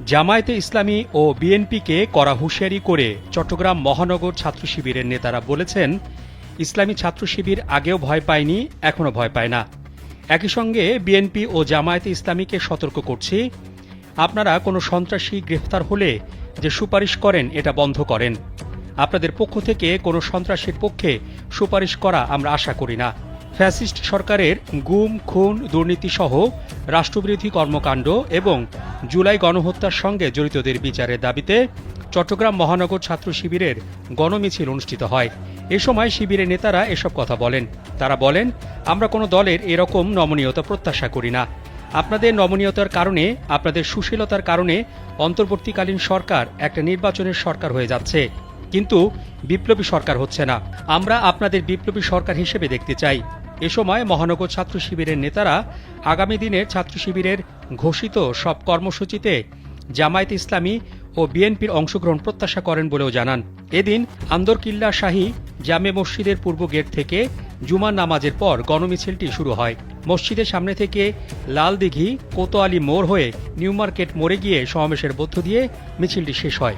জামায়াতে ইসলামী ও বিএনপিকে কড়া হুঁশিয়ারি করে চট্টগ্রাম মহানগর ছাত্র শিবিরের নেতারা বলেছেন, ইসলামী ছাত্র শিবির আগেও ভয় পায়নি, এখনও ভয় পায় না। একই সঙ্গে বিএনপি ও জামায়াতে ইসলামীকে সতর্ক করছি, আপনারা কোনো সন্ত্রাসী গ্রেফতার হলে যে সুপারিশ করেন এটা বন্ধ করেন। আপনাদের পক্ষ থেকে কোনো সন্ত্রাসীর পক্ষে সুপারিশ করা আমরা আশা করি না। ফ্যাসিস্ট সরকারের গুম, খুন, দুর্নীতিসহ রাষ্ট্রবিরোধী কর্মকাণ্ড এবং জুলাই গণহত্যার সঙ্গে জড়িতদের বিচারের দাবিতে চট্টগ্রাম মহানগর ছাত্র শিবিরের গণমিছিল অনুষ্ঠিত হয়। এ সময় শিবিরের নেতারা এসব কথা বলেন। তারা বলেন, আমরা কোনো দলের এরকম নমনীয়তা প্রত্যাশা করি না। আপনাদের নমনীয়তার কারণে, আপনাদের সুশীলতার কারণে অন্তর্বর্তীকালীন সরকার একটা নির্বাচনের সরকার হয়ে যাচ্ছে, কিন্তু বিপ্লবী সরকার হচ্ছে না। আমরা আপনাদের বিপ্লবী সরকার হিসেবে দেখতে চাই। এ সময় মহানগর ছাত্র শিবিরের নেতারা আগামী দিনের ছাত্র শিবিরের ঘোষিত সব কর্মসূচিতে জামায়াতে ইসলামী ও বিএনপির অংশগ্রহণ প্রত্যাশা করেন বলেও জানান। এদিন আন্দরকিল্লা শাহী জামে মসজিদের পূর্ব গেট থেকে জুমার নামাজের পর গণমিছিলটি শুরু হয়। মসজিদের সামনে থেকে লালদিঘি, কোতোয়ালি মোড় হয়ে নিউ মার্কেট মোড়ে গিয়ে সমাবেশের মধ্য দিয়ে মিছিলটি শেষ হয়।